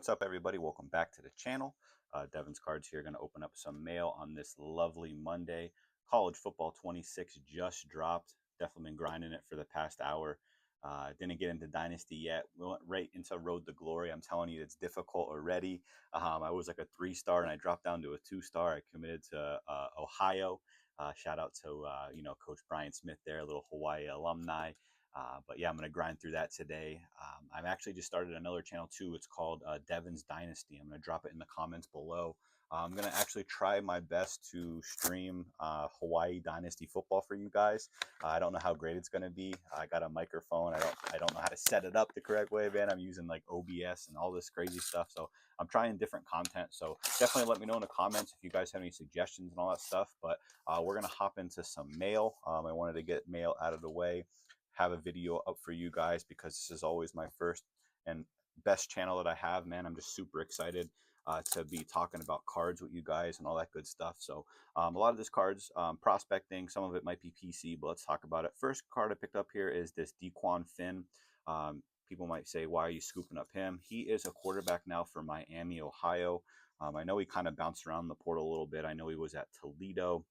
What's up, everybody? Welcome back to the channel. DevensCards here, going to open up some mail on this lovely Monday. College football 26 just dropped. Definitely been grinding it for the past hour. Didn't get into Dynasty yet. We went right into Road to Glory. I'm telling you, it's difficult already. I was like a 3-star and I dropped down to a 2-star. I committed to Ohio. Shout out to Coach Brian Smith there, a little Hawaii alumni. But yeah, I'm going to grind through that today. I've actually just started another channel too. It's called Devens Dynasty. I'm going to drop it in the comments below. I'm going to actually try my best to stream Hawaii Dynasty football for you guys. I don't know how great it's going to be. I got a microphone. I don't know how to set it up the correct way, man. I'm using like OBS and all this crazy stuff. So I'm trying different content. So definitely let me know in the comments if you guys have any suggestions and all that stuff. But we're going to hop into some mail. I wanted to get mail out of the way, have a video up for you guys because this is always my first and best channel that I have, man. I'm just super excited to be talking about cards with you guys and all that good stuff. So a lot of this cards, prospecting, some of it might be PC, but let's talk about it. First card I picked up here is this Dequan Finn. People might say, why are you scooping up him? He is a quarterback now for Miami, Ohio. I know he kind of bounced around the portal a little bit. I know he was at Toledo.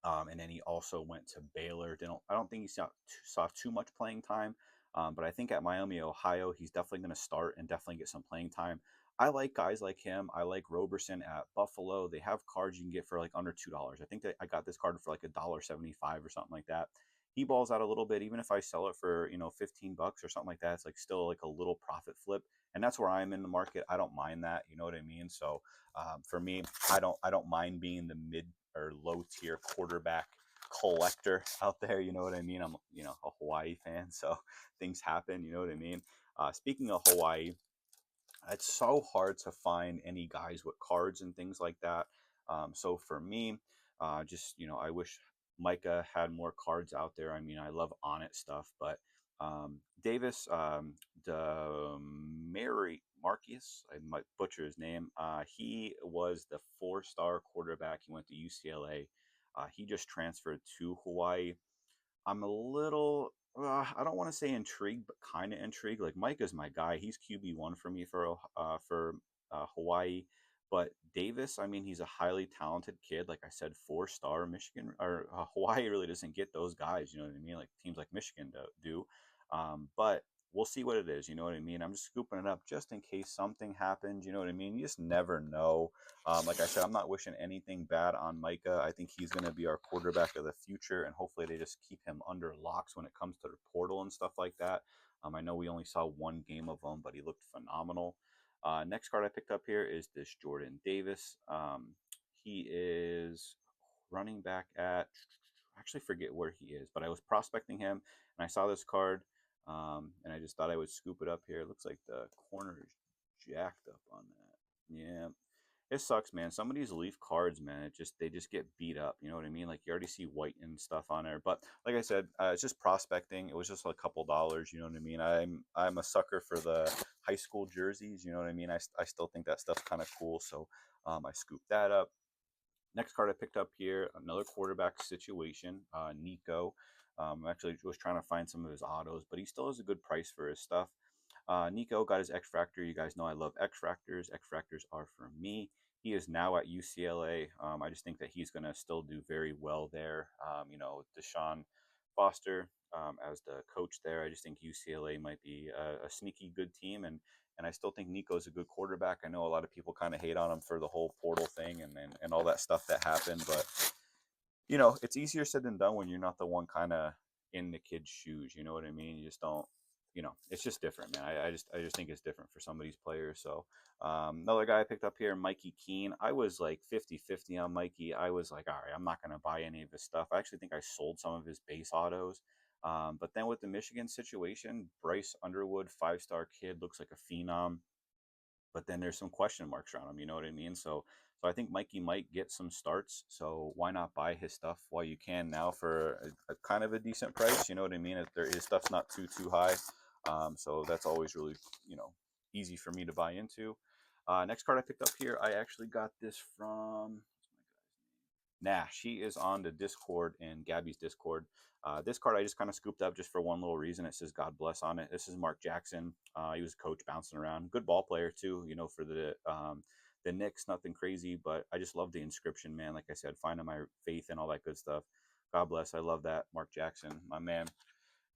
And then he also went to Baylor. I don't think he saw too much playing time, but I think at Miami, Ohio, he's definitely going to start and definitely get some playing time. I like guys like him. I like Roberson at Buffalo. They have cards you can get for like under $2. I think that I got this card for like $1.75 or something like that. He balls out a little bit. Even if I sell it for 15 bucks or something like that, it's like still like a little profit flip. And that's where I'm in the market. I don't mind that. You know what I mean? So for me, I don't mind being the mid or low tier quarterback collector out there. You know what I mean? I'm a Hawaii fan, so things happen. You know what I mean? Speaking of Hawaii, it's so hard to find any guys with cards and things like that. So for me, I wish Micah had more cards out there. I mean, I love on it stuff, but Davis, Mary Marcus, I might butcher his name. He was the 4-star quarterback. He went to UCLA. He just transferred to Hawaii. I'm a little, I don't want to say intrigued, but kind of intrigued. Like Micah's my guy. He's QB1 for me for Hawaii. But Davis, I mean, he's a highly talented kid. Like I said, 4-star. Michigan or Hawaii really doesn't get those guys. You know what I mean? Like teams like Michigan do. But we'll see what it is. You know what I mean? I'm just scooping it up just in case something happens. You know what I mean? You just never know. Like I said, I'm not wishing anything bad on Micah. I think he's going to be our quarterback of the future, and hopefully they just keep him under locks when it comes to the portal and stuff like that. I know we only saw one game of him, but he looked phenomenal. Next card I picked up here is this Jordan Davis. He is running back at, I actually forget where he is, but I was prospecting him, and I saw this card, and I just thought I would scoop it up here. It looks like the corner is jacked up on that. Yeah, it sucks, man. Some of these Leaf cards, man, they just get beat up. You know what I mean? Like you already see white and stuff on there. But like I said, it's just prospecting. It was just a couple dollars. You know what I mean? I'm a sucker for the high school jerseys. You know what I mean? I still think that stuff's kind of cool. So I scooped that up. Next card I picked up here, another quarterback situation, Nico. Actually was trying to find some of his autos, but he still has a good price for his stuff. Nico got his X Fractor. You guys know I love X Fractors. X Fractors are for me. He is now at UCLA. I just think that he's going to still do very well there. Deshaun Foster as the coach there. I just think UCLA might be a sneaky good team, and I still think Nico's a good quarterback. I know a lot of people kind of hate on him for the whole portal thing and all that stuff that happened, but it's easier said than done when you're not the one kind of in the kid's shoes. You know what I mean? You just don't. It's just different, man. I just think it's different for some of these players. So another guy I picked up here, Mikey Keene. I was like 50-50 on Mikey. I was like, all right, I'm not going to buy any of his stuff. I actually think I sold some of his base autos. But then with the Michigan situation, Bryce Underwood, 5-star kid, looks like a phenom. But then there's some question marks around him. You know what I mean? So I think Mikey might get some starts. So why not buy his stuff while you can now for a kind of a decent price? You know what I mean? If his stuff's not too high. So that's always really easy for me to buy into. Next card I picked up here, I actually got this from Nah, she is on the Discord and Gabby's Discord. This card I just kind of scooped up just for one little reason. It says "God bless" on it. This is Mark Jackson. He was a coach bouncing around, good ball player too. You know, for the Knicks, nothing crazy, but I just love the inscription, man. Like I said, finding my faith and all that good stuff. God bless. I love that, Mark Jackson, my man.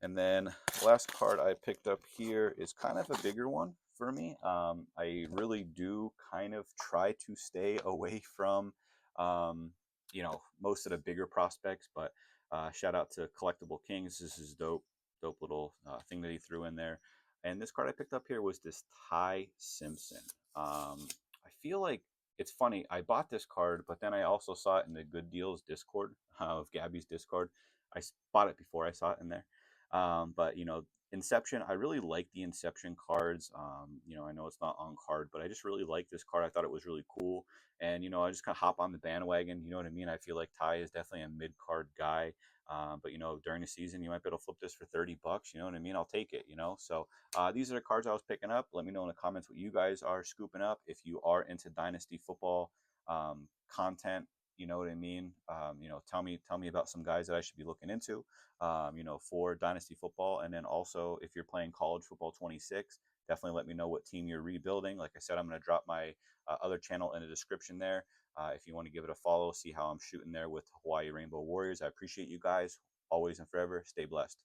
And then the last card I picked up here is kind of a bigger one for me. I really do kind of try to stay away from, um, most of the bigger prospects. But shout out to Collectible Kings. This is dope, dope little thing that he threw in there. And this card I picked up here was this Ty Simpson. I feel like it's funny. I bought this card, but then I also saw it in the Good Deals Discord of Gabby's Discord. I bought it before I saw it in there. But Inception, I really like the Inception cards. I know it's not on card, but I just really like this card. I thought it was really cool, and I just kind of hop on the bandwagon. You know what I mean? I feel like Ty is definitely a mid card guy. But during the season, you might be able to flip this for $30. You know what I mean? I'll take it. So these are the cards I was picking up. Let me know in the comments what you guys are scooping up. If you are into Dynasty football content, you know what I mean. Tell me about some guys that I should be looking into. For Dynasty football. And then also, if you're playing College Football 26, definitely let me know what team you're rebuilding. Like I said, I'm going to drop my other channel in the description there. If you want to give it a follow, see how I'm shooting there with Hawaii Rainbow Warriors. I appreciate you guys always and forever. Stay blessed.